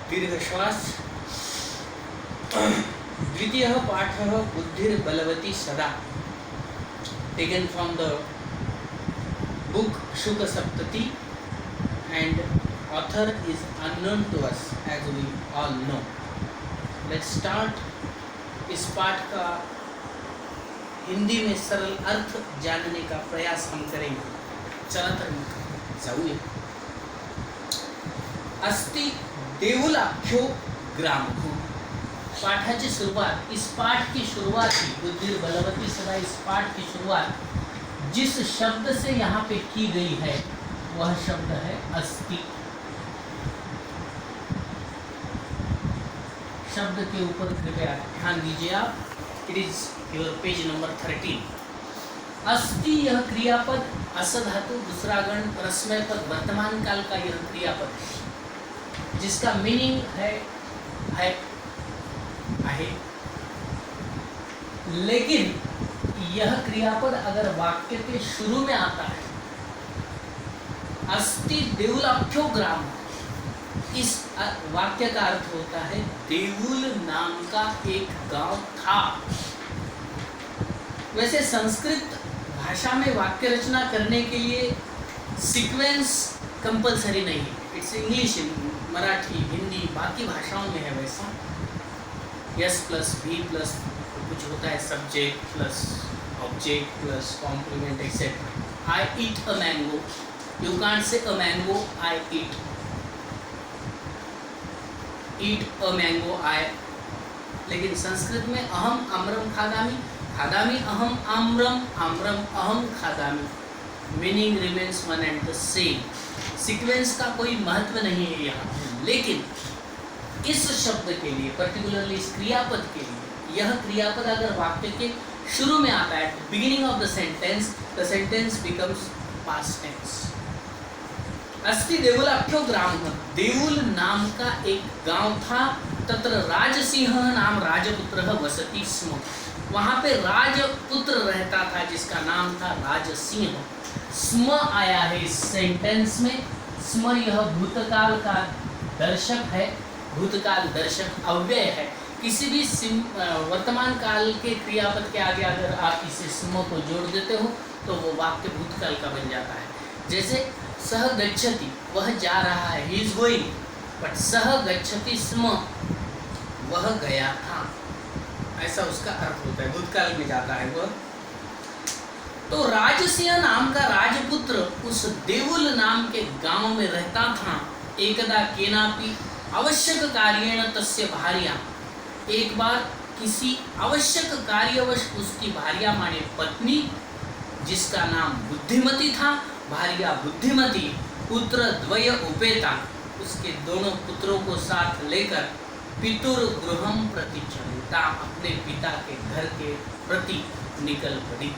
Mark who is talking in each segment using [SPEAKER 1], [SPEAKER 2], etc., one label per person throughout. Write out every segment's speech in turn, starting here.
[SPEAKER 1] दीर्घ श्वास। द्वितीयः पाठः बुद्धिर्बलवती सदा, टेकन फ्रॉम द बुक शुक सप्तति and author is unknown to us as we all know. Let's start. इस पाठ का हिंदी में सरल अर्थ जानने का प्रयास हम करेंगे. चला तर जाऊया. अस्ति देऊलाख्यो ग्राम. पाठाची सुरुवात, इस पाठ की शुरुआत ही बुद्धिर्बलवती सदा, इस पाठ की शुरुआत जिस शब्द से यहाँ पे की गई है वह शब्द है अस्ति. शब्द के ऊपर कृपया ध्यान दीजिए आप. It is your page number 13. अस्ति यह क्रियापद, अस धातु दूसरा गण, परस्मय पद, वर्तमान काल का यह क्रियापद है जिसका मीनिंग है लेकिन यह क्रियापद अगर वाक्य के शुरू में आता है, अस्ति देऊलाख्यो ग्राम, इस वाक्य का अर्थ होता है देऊल नाम का एक गांव था. वैसे संस्कृत भाषा में वाक्य रचना करने के लिए सीक्वेंस कंपलसरी नहीं है. इट्स इंग्लिश, मराठी, हिंदी, बाकी भाषाओं में है वैसा. यस प्लस भी प्लस कुछ होता है, subject plus object plus complement etcetera. I eat a mango, you can't say a mango I eat a mango I. लेकिन संस्कृत में अहम आम्रम खादामी, खादामी अहम आम्रम, आम्रम अहम खादामी, meaning remains one and the same. Sequence का कोई महत्व नहीं है यहाँ. लेकिन इस शब्द के लिए, पर्टिकुलरली इस क्रियापद के लिए, यह क्रियापद अगर वाक्य के शुरू में आता है, beginning of the sentence becomes past tense. अस्ति देऊलाख्यो ग्राम, देऊल नाम का एक गांव था. तत्र राजसिंह नाम राजपुत्र वसति स्म, वहाँ पे राजपुत्र रहता था जिसका नाम था राजसिंह. स्म आया है इस सेंटेंस में. स्म यह भूतकाल का दर्शक है, भूतकाल दर्शक अव्यय है. किसी भी वर्तमान काल के क्रियापद के आगे अगर आप इसे स्म को जोड़ देते हो तो वो वाक्य भूतकाल का बन जाता है. जैसे सह गच्छति, वह जा रहा है, ही इज गोइंग, बट सह गच्छति स्म, वह गया था, ऐसा उसका अर्थ होता है, भूतकाल में जाता है वह. तो राजसिंह नाम का राजपुत्र उस देऊल नाम के गांव में रहता था. एकदा केनापि आवश्यक कार्येण तस्य भार्या, एक बार किसी आवश्यक कार्यवश उसकी भार्या माने पत्नी, जिसका नाम बुद्धिमती था, भार्या बुद्धिमती, पुत्र द्वय उपेता, उसके दोनों पुत्रों को साथ लेकर पितुर गृहम प्रति चलिता, अपने पिता के घर के प्रति निकल पड़ी.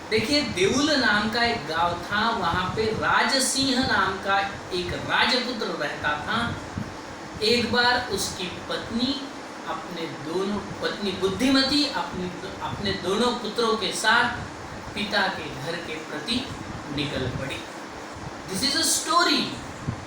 [SPEAKER 1] देखिए, देऊल नाम का एक गांव था, वहाँ पे राजसिंह नाम का एक राजपुत्र रहता था. एक बार उसकी पत्नी बुद्धिमती अपने दोनों पुत्रों के साथ पिता के घर के प्रति निकल पड़ी. This is a story.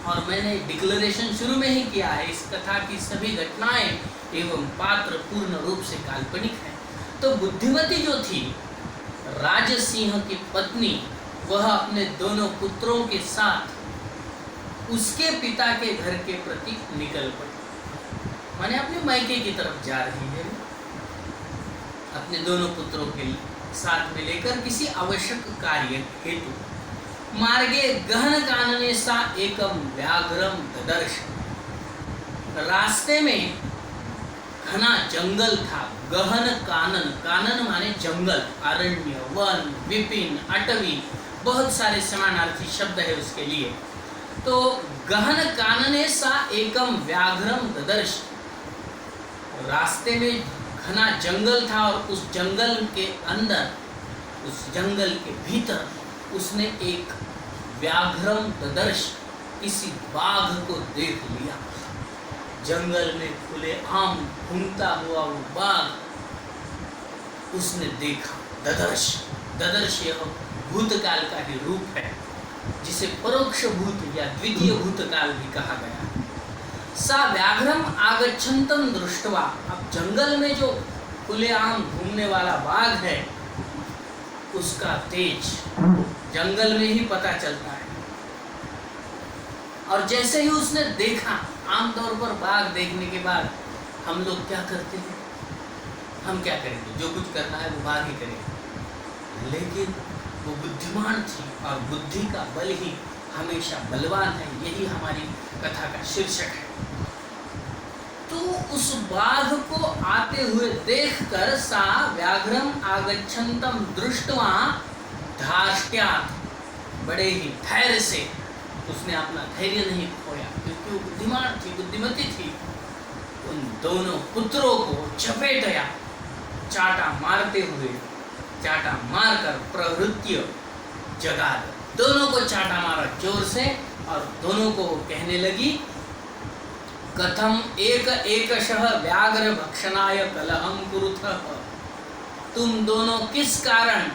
[SPEAKER 1] और मैंने डिक्लेरेशन शुरू में ही किया है, इस कथा की सभी घटनाएं एवं पात्र पूर्ण रूप से काल्पनिक हैं. तो बुद्धिमती जो थी, राजसिंह की पत्नी, वह अपने दोनों पुत्रों के साथ उसके पिता के घर के प्रति निकल पड़ी. माने अपने मायके की तरफ जा रही है, अपने दोनों पुत्रों के साथ में लेकर किसी आवश्यक कार्य हेतु. मार्गे गहन कानने सा एकम व्याघ्रम ददर्श, रास्ते में घना जंगल था. गहन कानन, कानन माने जंगल, अरण्य, वन, विपिन, अटवी, बहुत सारे समानार्थी शब्द है उसके लिए. तो गहन कानने सा एकम व्याघ्रम ददर्श, रास्ते में घना जंगल था और उस जंगल के अंदर, उस जंगल के भीतर उसने एक व्याघ्रम ददर्श, किसी बाघ को देख लिया. जंगल में खुले आम घूमता हुआ वो बाघ उसने देखा. ददर्श, ददर्श यह भूतकाल का ही रूप है जिसे परोक्ष भूत या द्वितीय भूतकाल भी कहा गया. सा व्याघ्रम आगच्छन्तम दृष्ट्वा, अब जंगल में जो खुलेआम घूमने वाला बाघ है उसका तेज जंगल में ही पता चलता है। और जैसे ही उसने देखा, आमतौर पर बाघ देखने के बाद हम लोग क्या करते हैं, हम क्या करेंगे, जो कुछ करना है वो बाघ ही करेगा। लेकिन वो बुद्धिमान थी और बुद्धि का बल ही हमेशा बलवान है, यही हमारी कथा का शीर्षक है। तो उस बाघ को आते हुए देखकर सा व्याघ्रम आगच्छन्तम दृष्ट्वा धार्ष्ट्यात्, बड़े ही धैर्य से, उसने अपना धैर्य नहीं खोया क्योंकि वो बुद्धिमान थी, बुद्धिमती थी। उन दोनों पुत्रों को चपेटा, चाटा मारते हुए, चाटा मारकर प्रवृत्ति जगा, दोनों को चाटा मारा जोर से और दोनों को कहने लगी, कथम एक एकशः व्याघ्र भक्षणाय कलहम कुरुथः, तुम दोनों किस कारण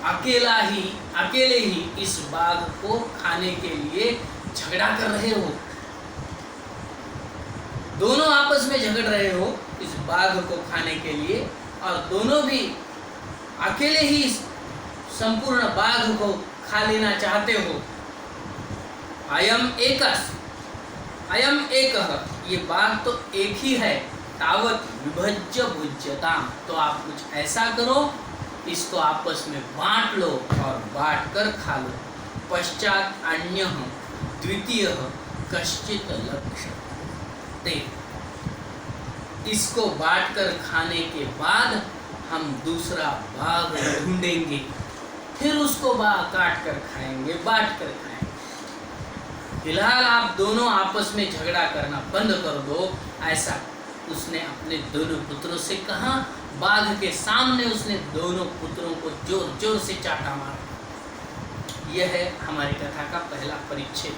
[SPEAKER 1] अकेले ही इस बाघ को खाने के लिए झगड़ा कर रहे हो, दोनों आपस में झगड़ रहे हो इस बाघ को खाने के लिए, और दोनों भी अकेले ही संपूर्ण बाघ को खा लेना चाहते हो। अयम एकः, ये बाघ तो एक ही है, तावत विभज्य भुज्यताम, तो आप कुछ ऐसा करो, इसको आपस में बांट लो और बांट कर खा लो। पश्चात अन्यः द्वितीयः कश्चित् लक्ष्यते, इसको बांट कर खाने के बाद हम दूसरा बाघ ढूंढेंगे, फिर उसको काट कर खाएंगे, बांट कर खाएंगे। फिलहाल आप दोनों आपस में झगड़ा करना बंद कर दो, ऐसा उसने अपने दोनों पुत्रों से कहा। बाघ के सामने उसने दोनों पुत्रों को जोर जोर से चाटा मारा। यह है हमारी कथा का पहला परिच्छेद।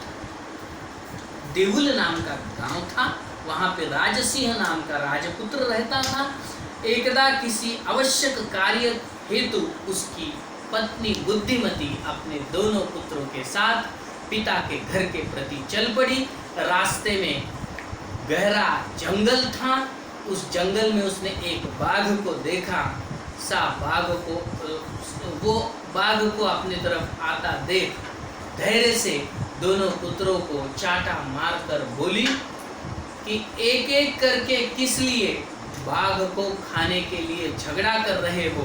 [SPEAKER 1] देहुल नाम का गांव था, वहां पे राजसिंह नाम का राजपुत्र रहता था। एकदा किसी आवश्यक कार्य हेतु उसकी पत्नी बुद्धिमती अपने दोनों पुत्रों के साथ पिता के घर के प्रति चल पड़ी। रास्ते में गहरा जंगल था, उस जंगल में उसने एक बाघ को देखा। वो बाघ को अपनी तरफ आता देख धैर्य से दोनों पुत्रों को चाटा मारकर बोली कि एक एक करके किस लिए बाघ को खाने के लिए झगड़ा कर रहे हो,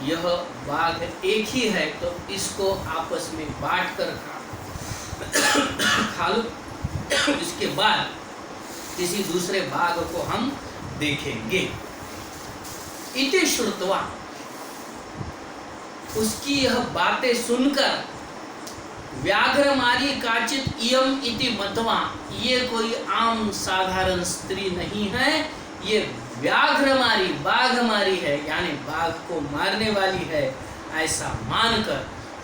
[SPEAKER 1] यह बाघ एक ही है तो इसको आपस में बांट कर खा लो, इसके बाद किसी दूसरे बाघ को हम देखेंगे। इति श्रुत्वा, उसकी यह बातें सुनकर व्याघ्रमारी काचित इयम इति मत्वा, ये कोई आम साधारण स्त्री नहीं है, ये व्याघ्रमारी बाघमारी है, यानी बाघ को मारने वाली है, ऐसा मानकर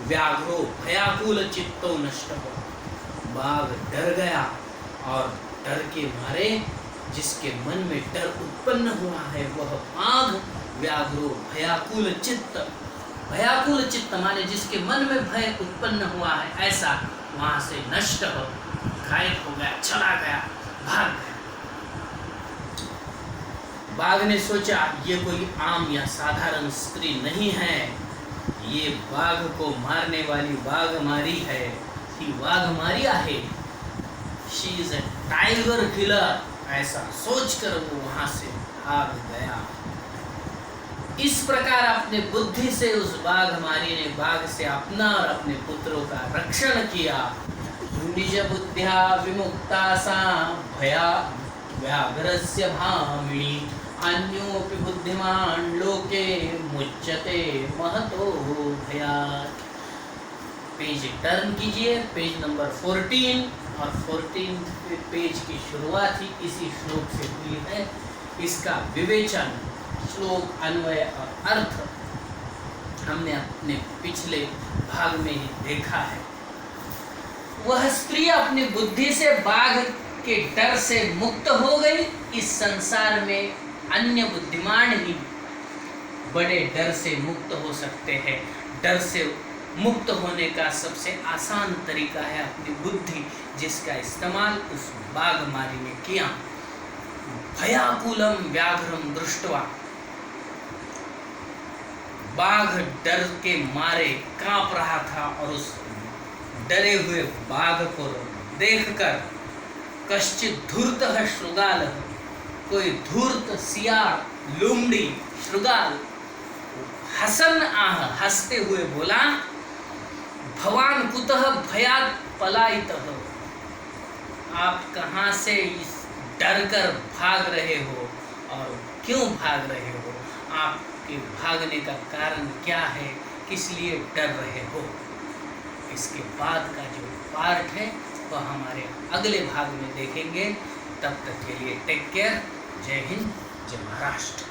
[SPEAKER 1] व्याघ्रो भयाकुल चित्तो नष्ट हो, बाघ डर गया और डर के मारे जिसके मन में डर उत्पन्न हुआ है वह बाघ व्याघ्रो भयाकुल चित्त माने जिसके मन में भय उत्पन्न हुआ है, ऐसा वहां से नष्ट हो, गायब हो गया, चला गया, भाग गया। बाघ ने सोचा ये कोई आम या साधारण स्त्री नहीं है, ये बाघ को मारने वाली बाघमारी है, ही बाघमारी आहे, she is a tiger killer, ऐसा सोचकर वो वहां से भाग गया। इस प्रकार अपने बुद्धि से उस बाघमारी ने बाघ से अपना और अपने पुत्रों का रक्षण किया। निज बुद्ध्या विमुक्ता सा भया व्याघ्रस्य भामिनी, अन्योपि बुद्धिमान लोके मुच्यते महतो भयात्। पेज टर्न कीजिए, पेज नंबर 14, और 14 पेज की शुरुआत ही इसी श्लोक से हुई है। इसका विवेचन, श्लोक, अन्वय और अर्थ हमने अपने पिछले भाग में ही देखा है। वह स्त्री अपनी बुद्धि से बाघ के डर से मुक्त हो गई। इस संसार में अन्य बुद्धिमान ही बड़े डर से मुक्त हो सकते हैं, डर से मुक्त होने का सबसे आसान तरीका है अपनी बुद्धि, जिसका इस्तेमाल उस बाघमारी ने किया। भयाकुलम व्याघ्रम दृष्टवा, बाघ डर के मारे कांप रहा था और उस डरे हुए बाघ को देखकर कश्चित धूर्तः शृगाल, कोई धूर्त सियार लुमड़ी शृगाल हसन आह, हंसते हुए बोला, भवान कुतः भयात् पलायितः, आप कहाँ से इस डर कर भाग रहे हो और क्यों भाग रहे हो, आपके भागने का कारण क्या है, किस लिए डर रहे हो। इसके बाद का जो पार्ट है वह हमारे अगले भाग में देखेंगे। तब तक के लिए टेक केयर। जय हिंद, जय महाराष्ट्र।